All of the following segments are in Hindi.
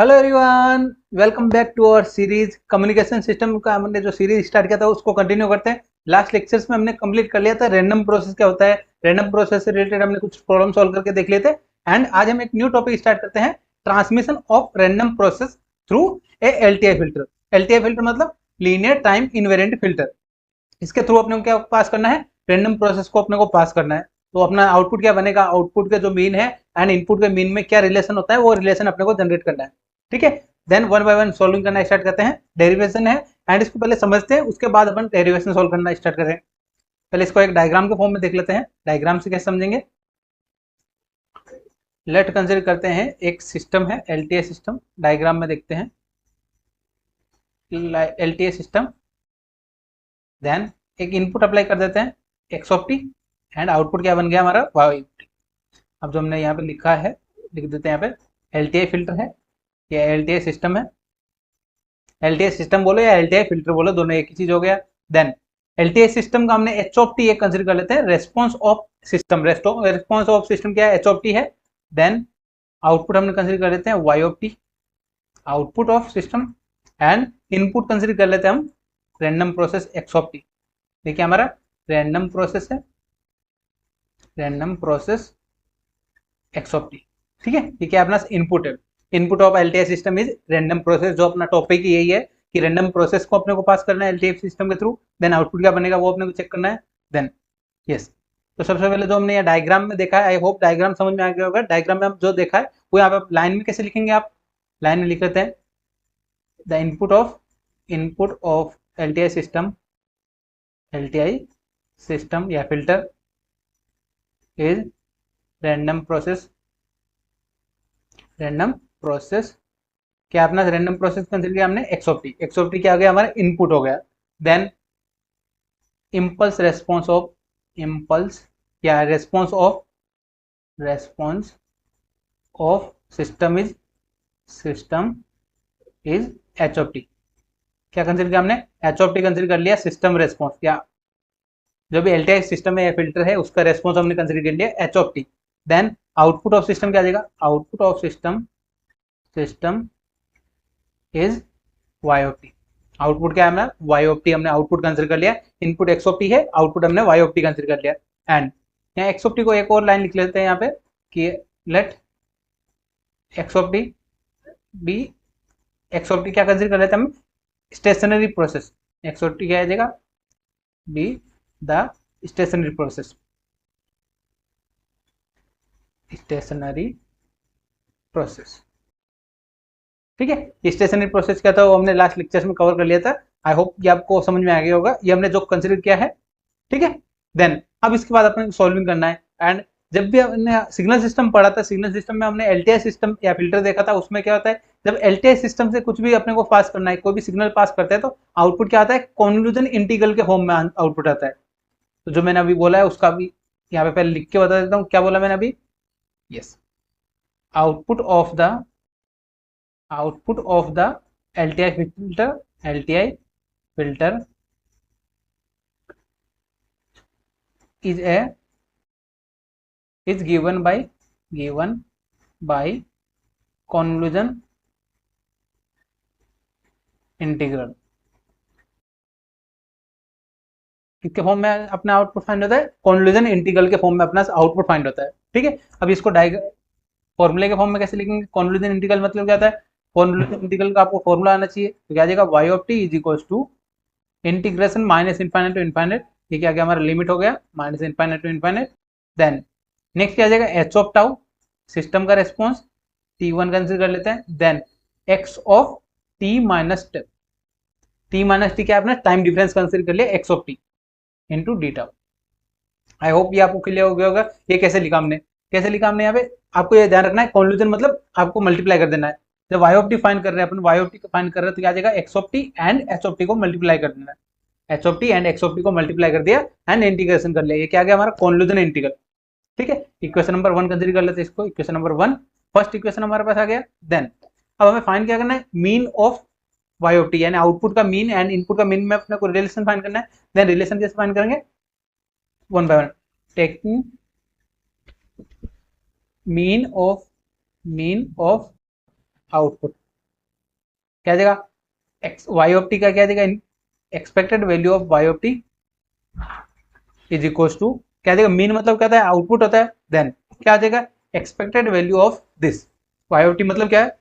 Hello everyone, welcome back to our series communication system का। हमने जो सीरीज स्टार्ट किया था उसको कंटिन्यू करते हैं। लास्ट लेक्चर्स में हमने कंप्लीट कर लिया था रैंडम प्रोसेस क्या होता है। रैंडम प्रोसेस से रिलेटेड हमने कुछ प्रॉब्लम सॉल्व करके देख लिए थे। एंड आज हम एक न्यू टॉपिक स्टार्ट करते हैं, transmission of random process through a LTI filter. LTI filter मतलब लीनियर टाइम इनवेरिएंट फिल्टर। इसके थ्रू अपने को क्या पास करना है, रैंडम प्रोसेस को अपने को पास करना है। तो अपना आउटपुट क्या बनेगा, आउटपुट के जो मीन है एंड इनपुट के मीन में क्या रिलेशन होता है वो रिलेशन अपने को जनरेट करना है। ठीक है, then one by one solving करना स्टार्ट करते हैं। डेरिवेशन है एंड इसको पहले समझते हैं, उसके बाद अपन डेरिवेशन सॉल्व करना स्टार्ट करें। पहले इसको एक डायग्राम के फॉर्म में देख लेते हैं। डायग्राम से कैसे समझेंगे, लेट कंसिडर करते हैं एक सिस्टम है एलटीए सिस्टम। डायग्राम में देखते हैं एलटीए सिस्टम। देन एक इनपुट अप्लाई कर देते हैं x of T and output क्या बन गया हमारा वाई। अब जो हमने यहाँ पे लिखा है लिख देते हैं, यहाँ पे एलटीआई फिल्टर है या एलटीआई सिस्टम है। एलटीआई सिस्टम बोलो या एलटीआई फिल्टर बोलो, दोनों एक ही चीज हो गया। देन एलटीआई सिस्टम का हमने एच ऑफ टी एक कंसिडर कर लेते हैं, response of system. Response of system क्या है, एच ऑफ टी है। देन आउटपुट हमने कंसिडर कर लेते हैं Y of T, output of system. And input consider कर लेते हैं हम random process X of T. देखिए हमारा रैंडम प्रोसेस है, random process X of T. ठीक है, ये क्या अपना इनपुट है। Input of LTI system is random process. जो अपना टॉपिक यही है कि रैंडम प्रोसेस को अपने को पास करना है एलटीआई सिस्टम के थ्रू। देन आउटपुट क्या बनेगा वो अपने को चेक करना है। देन यस, तो सबसे पहले जो हमने ये डायग्राम में देखा है, आई होप डायग्राम समझ में आ गया होगा। डायग्राम में हम जो देखा है वो यहाँ पे लाइन में कैसे लिखेंगे, आप लाइन में लिख लेते हैं the input of LTI system या filter is random process. Random process क्या अपना रैंडम प्रोसेस कंसिडर किया हमने x of t. X of T क्या आ गया हमारा इनपुट हो गया। देन इम्पल्स या response of system is h of T. क्या कंसिडर किया हमने, एच ऑफ टी कंसिडर कर लिया। सिस्टम रेस्पॉन्स क्या जो भी एलटीआई सिस्टम है या फिल्टर है उसका रेस्पॉन्स हमने कंसिडर कर लिया H of T. Then output of system क्या आ जाएगा, output of system is Y of T. Output क्या है हमारा वाई ऑफ टी, हमने आउटपुट कंसिडर कर लिया। इनपुट एक्स ऑफ टी है, आउटपुट हमने वाई ऑफ टी कंसिडर कर लिया। एंड यहाँ एक्स ऑफ टी को एक और लाइन लिख लेते हैं यहाँ पे कि let X of T be, X of T क्या कंसिडर कर लेते हैं हम, stationary process. X of T क्या आ जाएगा, be the stationary process. Stationary process, ठीक है। स्टेशनरी प्रोसेस क्या था वो हमने लास्ट लेक्चर्स में कवर कर लिया था। आई होप ये आपको समझ में आ गया होगा, ये हमने जो कंसिडर किया है। ठीक है, देन अब इसके बाद अपने सॉल्विंग करना है। एंड जब भी हमने सिग्नल सिस्टम पढ़ा था, सिग्नल सिस्टम में हमने एलटीआई सिस्टम या फिल्टर देखा था। उसमें क्या होता है, जब एलटीआई सिस्टम से कुछ भी अपने को पास करना है, कोई भी सिग्नल पास करते हैं तो आउटपुट क्या आता है, कॉन्वोल्यूशन इंटीग्रल के फॉर्म में आउटपुट आता है। तो जो मैंने अभी बोला है उसका भी यहाँ पे पहले लिख के बता देता हूँ। क्या बोला मैंने अभी, yes, output of the LTI filter is given by convolution integral. किसके फॉर्म में अपना आउटपुट फाइंड होता है, कॉन्वोल्यूशन इंटीग्रल के फॉर्म में अपना आउटपुट फाइंड होता है। ठीक है, अब इसको फॉर्मूले के फॉर्म में कैसे लिखेंगे, कॉन्वोल्यूशन इंटीग्रल मतलब क्या होता है, कॉन्वोल्यूशन इंटीग्रल का आपको फॉर्मूला आना चाहिए। तो क्या आ जाएगा, y of T is equals to integration minus infinite to infinite. ये क्या गया हमारा लिमिट हो गया minus infinite to infinite. Then next क्या आ जाएगा, एच ऑफ टाउ सिस्टम का रेस्पॉन्स t1 कंसिडर कर लेते हैं। Then x of t minus T क्या अपना टाइम डिफरेंस कंसिडर कर लिया x of t into D tau. I hope ये आपको क्लियर हो गया होगा। ये कैसे लिखा हमने, यहाँ पे आपको ये ध्यान रखना है, कॉन्वोल्यूशन मतलब आपको मल्टीप्लाई कर देना है। जब y ऑफ टी फाइंड कर रहे हैं अपन, y ऑफ टी फाइंड कर रहे हैं तो क्या आ जाएगा, x of T and h of T को मल्टीप्लाई कर देना है। h of T and x of T को मल्टीप्लाई कर दिया एंड इंटीग्रेशन कर लिया। ये क्या आ गया हमारा कॉन्वोल्यूशन इंटीग्रल। ठीक है, इक्वेशन नंबर 1 कंसीडर कर लेते हैं इसको। इक्वेशन नंबर 1 फर्स्ट इक्वेशन हमारे पास आ गया। देन अब हमें फाइंड क्या करना है, mean of y of T, यानी आउटपुट का मीन एंड इनपुट का मीन में अपने को रिलेशन फाइंड करना है। देन रिलेशन कैसे फाइंड करेंगे, one by one, taking mean of output. क्या आ जाएगा, एक्स वाई ऑफ टी का क्या आ जाएगा, expected value of Y of T is equal to क्या आ जाएगा, मीन मतलब क्या होता है, आउटपुट होता है, देन क्या आ जाएगा, expected value of this Y of T मतलब क्या है,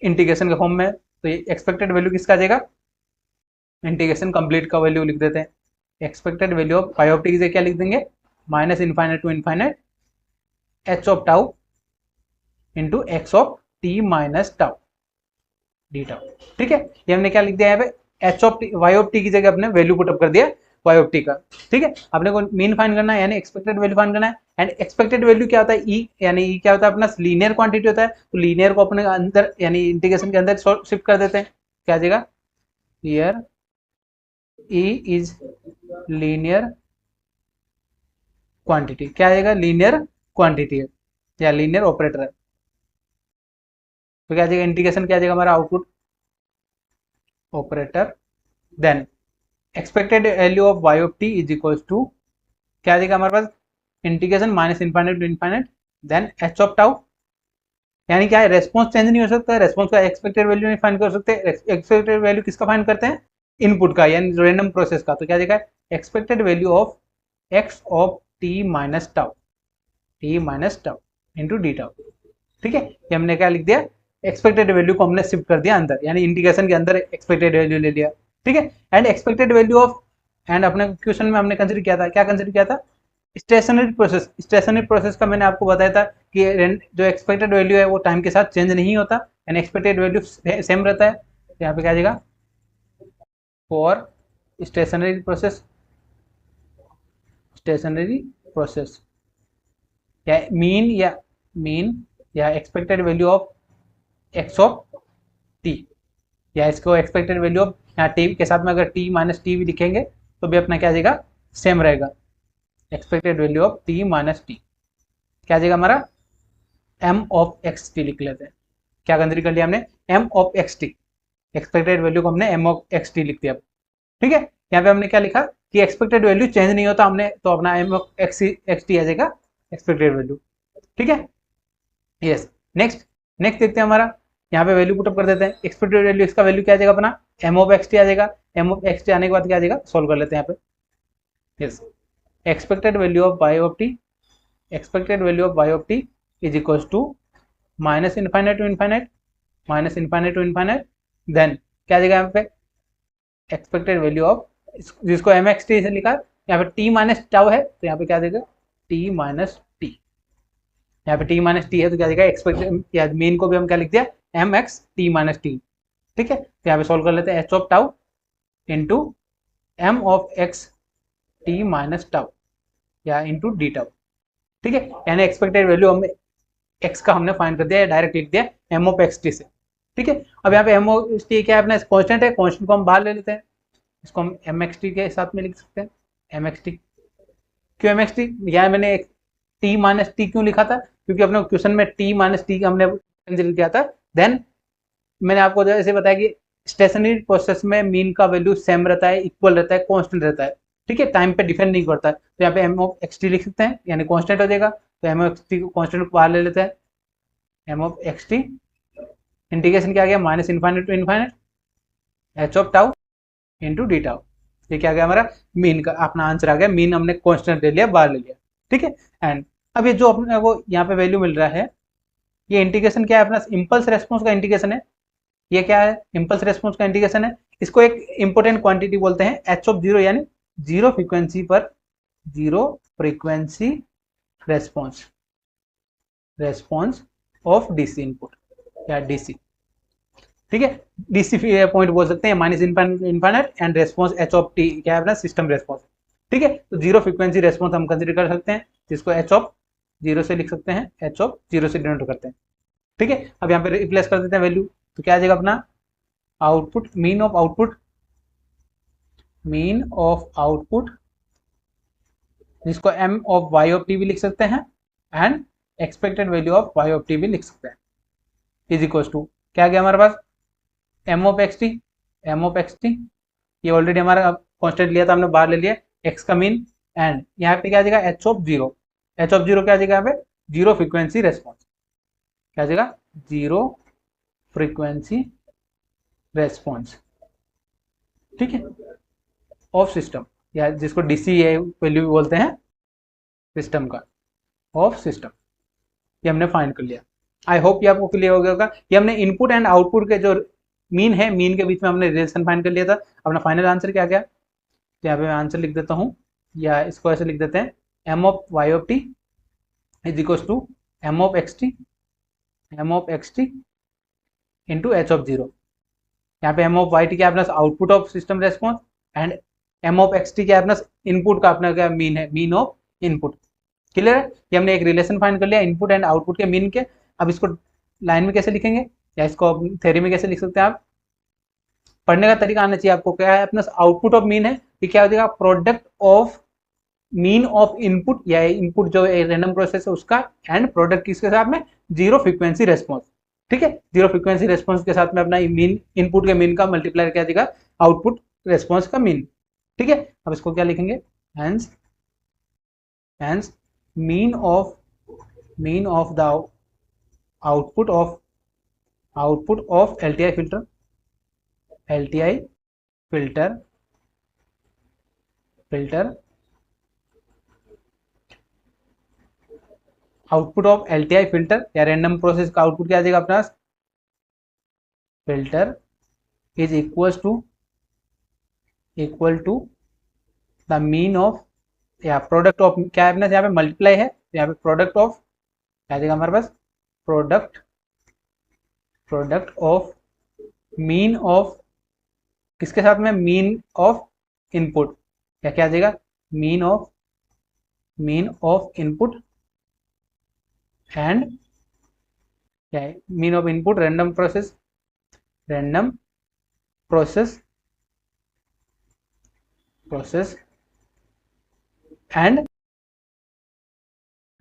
इंटीग्रेशन के फॉर्म में, तो ये एक्सपेक्टेड वैल्यू किसका आ जाएगा, इंटीग्रेशन कंप्लीट का वैल्यू लिख देते हैं, expected value of phi of T से क्या लिख देंगे, minus infinite to infinite H of tau into X of T minus tau D tau. ठीक है, ये हमने क्या लिख दिया यहाँ पे, H of T Y of T की जगह अपने वैल्यू पुटअप कर दिया वाई ऑफ टी का। ठीक है, अपने को मीन फाइंड करना है यानी एक्सपेक्टेड वैल्यू फाइंड करना है, एंड एक्सपेक्टेड वैल्यू क्या होता है, ई यानी ई क्या होता है अपना लीनियर क्वांटिटी होता है, तो लीनियर को अपने अंदर यानी इंटीग्रेशन के अंदर शिफ्ट कर देते हैं, क्या आ जाएगा, here E is linear quantity, क्या आएगा, लीनियर क्वांटिटी है या लीनियर ऑपरेटर है, तो क्या आ जाएगा, इंटीग्रेशन क्या आ जाएगा हमारा, output operator, then expected value of Y of T is equal to क्या आ जाएगा हमारे पास, integration minus infinite to infinite then h of tau, यानी क्या है, रेस्पॉन्स चेंज नहीं हो सकता, रेस्पॉन्स का एक्सपेक्टेड वैल्यू नहीं फाइंड कर सकते, एक्सपेक्टेड वैल्यू किसका फाइंड करते हैं, इनपुट का यानी रैंडम प्रोसेस का, तो क्या देगा, expected value of x of T minus tau into D tau. ठीक है, ये हमने क्या लिख दिया, एक्सपेक्टेड वैल्यू को हमने शिफ्ट कर दिया अंदर, यानी इंटीग्रेशन के अंदर एक्सपेक्टेड वैल्यू ले लिया। ठीक है, and expected value of, and अपने क्वेश्चन में हमने कंसिडर किया था, क्या कंसिडर किया था, स्टेशनरी प्रोसेस का मैंने आपको बताया था कि जो एक्सपेक्टेड वैल्यू है वो टाइम के साथ चेंज नहीं होता, एंड एक्सपेक्टेड वैल्यू सेम रहता है, तो यहाँ पे क्या आ जाएगा, फॉर स्टेशनरी प्रोसेस या मीन या expected value of x of T, या इसको एक्सपेक्टेड वैल्यू ऑफ यहाँ टी के साथ में अगर टी माइनस टी भी लिखेंगे तो भी अपना क्या आ जाएगा, सेम रहेगा, expected value of T minus T क्या आ जाएगा हमारा, एम ऑफ एक्स टी लिख लेते हैं, क्या कंसिडर कर लिया हमने, M of X T, expected value को हमने एम ऑफ एक्स टी लिख दिया। ठीक है, यहाँ पे हमने क्या लिखा कि एक्सपेक्टेड वैल्यू चेंज नहीं होता, हमने तो अपना एम ऑफ एक्स टी आ जाएगा एक्सपेक्टेड वैल्यू। ठीक है, यस, नेक्स्ट देखते हैं हमारा, यहाँ पे वैल्यू पुटअप कर देते हैं, एक्सपेक्टेड वैल्यू, इसका वैल्यू क्या आ जाएगा अपना, एम ऑफ एक्स टी आ जाएगा, एम ऑफ एक्स टी आने के बाद क्या आ जाएगा, सोल्व कर लेते हैं यहाँ पे, yes, expected value of Y of T is equal to minus infinite to infinite then क्या आ जाएगा यहाँ पे, एक्सपेक्टेड वैल्यू ऑफ, जिसको एम एक्स टी से लिखा है, यहाँ पे टी माइनस टाउ है, तो यहाँ पे क्या आ जाएगा, टी माइनस टी, यहाँ पे टी माइनस टी है तो क्या आ जाएगा, एक्सपेक्टेड या मीन को भी हम क्या लिख दिया, M X T minus T. ठीक है, तो यहाँ पे सोल्व कर लेते हैं, H of tau into M of X T minus tau या इंटू डी टाउ। ठीक है, यानी एक्सपेक्टेड वैल्यू हमें एक्स का हमने फाइंड कर दिया, डायरेक्ट लिख दिया एम ऑफ एक्स टी से। ठीक है, अब यहाँ पे एम ऑफ टी क्या है अपना, कॉन्स्टेंट है, कॉन्स्टेंट को हम बाहर ले लेते हैं, इसको हम एम एक्स टी के साथ में लिख सकते हैं, एम एक्स टी, क्यों एम एक्स टी, यहाँ मैंने टी माइनस टी क्यों लिखा था, क्योंकि अपने क्वेश्चन में टी माइनस टी हमने कंसिडर किया था, देन मैंने आपको जैसे बताया कि स्टेशनरी प्रोसेस में मीन का वैल्यू सेम रहता है, इक्वल रहता है, कांस्टेंट रहता है। ठीक है, टाइम पे डिफेंड नहीं करता है, तो यहाँ पे एम ऑफ एक्स टी लिख सकते हैं, यानी कांस्टेंट हो जाएगा, तो एम ऑफ एक्स टी को कांस्टेंट को बाहर ले लेते हैं, M of X T integration क्या आ गया, minus infinite to infinite H of tau into D tau, ये क्या आ गया हमारा, मीन का अपना आंसर आ गया, मीन हमने कांस्टेंट ले लिया, बाहर ले लिया। ठीक है, एंड अब ये जो अपने को यहाँ पे वैल्यू मिल रहा है, ये इंटीग्रेशन क्या है अपना, इम्पल्स रेस्पॉन्स का इंटीग्रेशन है, ये क्या है, इम्पल्स रेस्पॉन्स का इंटीग्रेशन है, इसको एक इंपोर्टेंट क्वांटिटी बोलते हैं एच ऑफ जीरो, यानी zero frequency response of DC input या डीसी। ठीक है, डीसी पॉइंट बोल सकते हैं, minus infinite and response H of T क्या है अपना, सिस्टम रेस्पॉन्स। ठीक है, तो जीरो फ्रीक्वेंसी रेस्पॉन्स हम कंसिडर कर सकते हैं, जिसको एच ऑफ जीरो से लिख सकते हैं, एच ऑफ जीरो से डिनोट करते हैं। ठीक है, अब यहाँ पे रिप्लेस कर देते हैं वैल्यू, तो क्या आ जाएगा अपना आउटपुट, मीन ऑफ आउटपुट जिसको M of Y of T भी लिख सकते हैं, and expected value of Y of T भी लिख सकते हैं, इज इक्वल टू क्या आ गया हमारे पास, एम ऑफ एक्स टी, ये ऑलरेडी हमारा कॉन्स्टेंट लिया था हमने, बाहर ले लिया, एक्स का मीन, एंड यहाँ पे क्या आ जाएगा, एच ऑफ जीरो क्या आ जाएगा यहाँ पे, जीरो फ्रीक्वेंसी रेस्पॉन्स, क्या आ जाएगा, जीरो फ्रीक्वेंसी रेस्पॉन्स, ठीक है, ऑफ सिस्टम, या जिसको डीसी वैल्यू भी बोलते हैं सिस्टम का, ऑफ सिस्टम, ये हमने फाइंड कर लिया। आई होप ये आपको क्लियर हो गया होगा। ये हमने इनपुट एंड आउटपुट के जो मीन है, मीन के बीच में हमने रिलेशन फाइंड कर लिया था। अपना फाइनल आंसर क्या गया, तो यहाँ पे मैं आंसर लिख देता हूँ, या इसको ऐसे लिख देते हैं, M of Y of T is equal to M of X T into H of zero. यहाँ पे एम ऑफ वाई टी क्या है अपना output of system response, and M of X T क्या है अपना इनपुट का अपना क्या मीन है, मीन ऑफ इनपुट। क्लियर है, ये हमने एक रिलेशन फाइंड कर लिया इनपुट एंड आउटपुट के मीन के। अब इसको लाइन में कैसे लिखेंगे, या इसको थ्योरी में कैसे लिख सकते हैं आप, पढ़ने का तरीका आना चाहिए आपको। क्या है अपना आउटपुट ऑफ मीन है, ये क्या हो जाएगा, product of mean of input, या इनपुट जो रैंडम प्रोसेस है उसका, एंड प्रोडक्ट किसके साथ में, जीरो फ्रीक्वेंसी रेस्पॉन्स। ठीक है, जीरो फ्रीक्वेंसी रेस्पॉन्स के साथ में अपना मीन, इनपुट के मीन का मल्टीप्लाई क्या देगा, आउटपुट रेस्पॉन्स का मीन। ठीक है, अब इसको क्या लिखेंगे, hence mean of the output of LTI filter, output of LTI filter या रैंडम प्रोसेस का आउटपुट क्या आ जाएगा अपना, filter is equal to the mean of, या प्रोडक्ट ऑफ, क्या है अपना यहाँ पे मल्टीप्लाई है, यहाँ पे प्रोडक्ट ऑफ क्या आ जाएगा हमारे पास, प्रोडक्ट ऑफ मीन ऑफ किसके साथ में, मीन ऑफ इनपुट, या क्या आ जाएगा, मीन ऑफ इनपुट एंड क्या है, mean of input random process and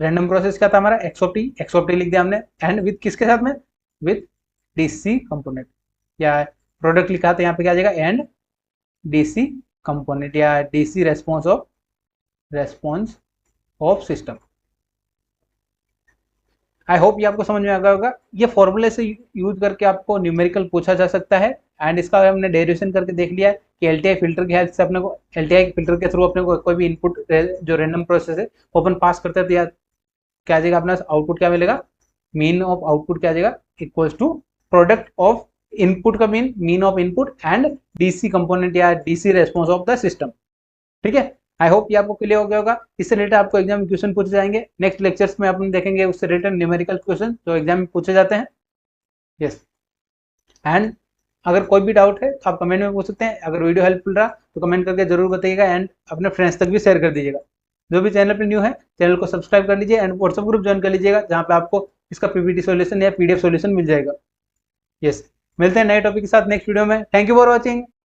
random process क्या था हमारा, एक्स ऑफ टी लिख दिया हमने, एंड विद किसके साथ में, विद डीसी कंपोनेंट, या प्रोडक्ट लिखा था यहाँ पे क्या आ जाएगा, एंड डीसी कंपोनेंट, या DC response of system. I hope ये आपको समझ में आ गया होगा। ये फॉर्मूले से यूज करके आपको न्यूमेरिकल पूछा जा सकता है, एंड इसका हमने डेरिवेशन करके देख लिया है कि LTI फिल्टर की हेल्प से अपने को, LTI फिल्टर के थ्रू अपने को कोई भी इनपुट जो रैंडम प्रोसेस है वो अपन पास करते हैं, तो यार क्या आ जाएगा अपना आउटपुट क्या मिलेगा, मीन ऑफ आउटपुट क्या आ जाएगा, equals to product of input का mean of input and DC component या DC response of the system. ठीक है, आई होप ये आपको क्लियर हो गया होगा। इससे रिलेटेड आपको एग्जाम में क्वेश्चन पूछे जाएंगे, नेक्स्ट लेक्चर्स में अपन देखेंगे उससे रिलेटेड न्यूमेरिकल क्वेश्चन जो एग्जाम में पूछे जाते हैं। यस, एंड अगर कोई भी डाउट है तो आप कमेंट में पूछ सकते हैं। अगर वीडियो हेल्पफुल रहा तो कमेंट करके जरूर बताइएगा, एंड अपने फ्रेंड्स तक भी शेयर कर दीजिएगा। जो भी चैनल पे न्यू है चैनल को सब्सक्राइब कर लीजिए, एंड व्हाट्सएप ग्रुप ज्वाइन कर लीजिएगा जहाँ पे आपको इसका PPT सॉल्यूशन या PDF सॉल्यूशन मिल जाएगा। यस, मिलते हैं नए टॉपिक के साथ नेक्स्ट वीडियो में। Thank you for watching.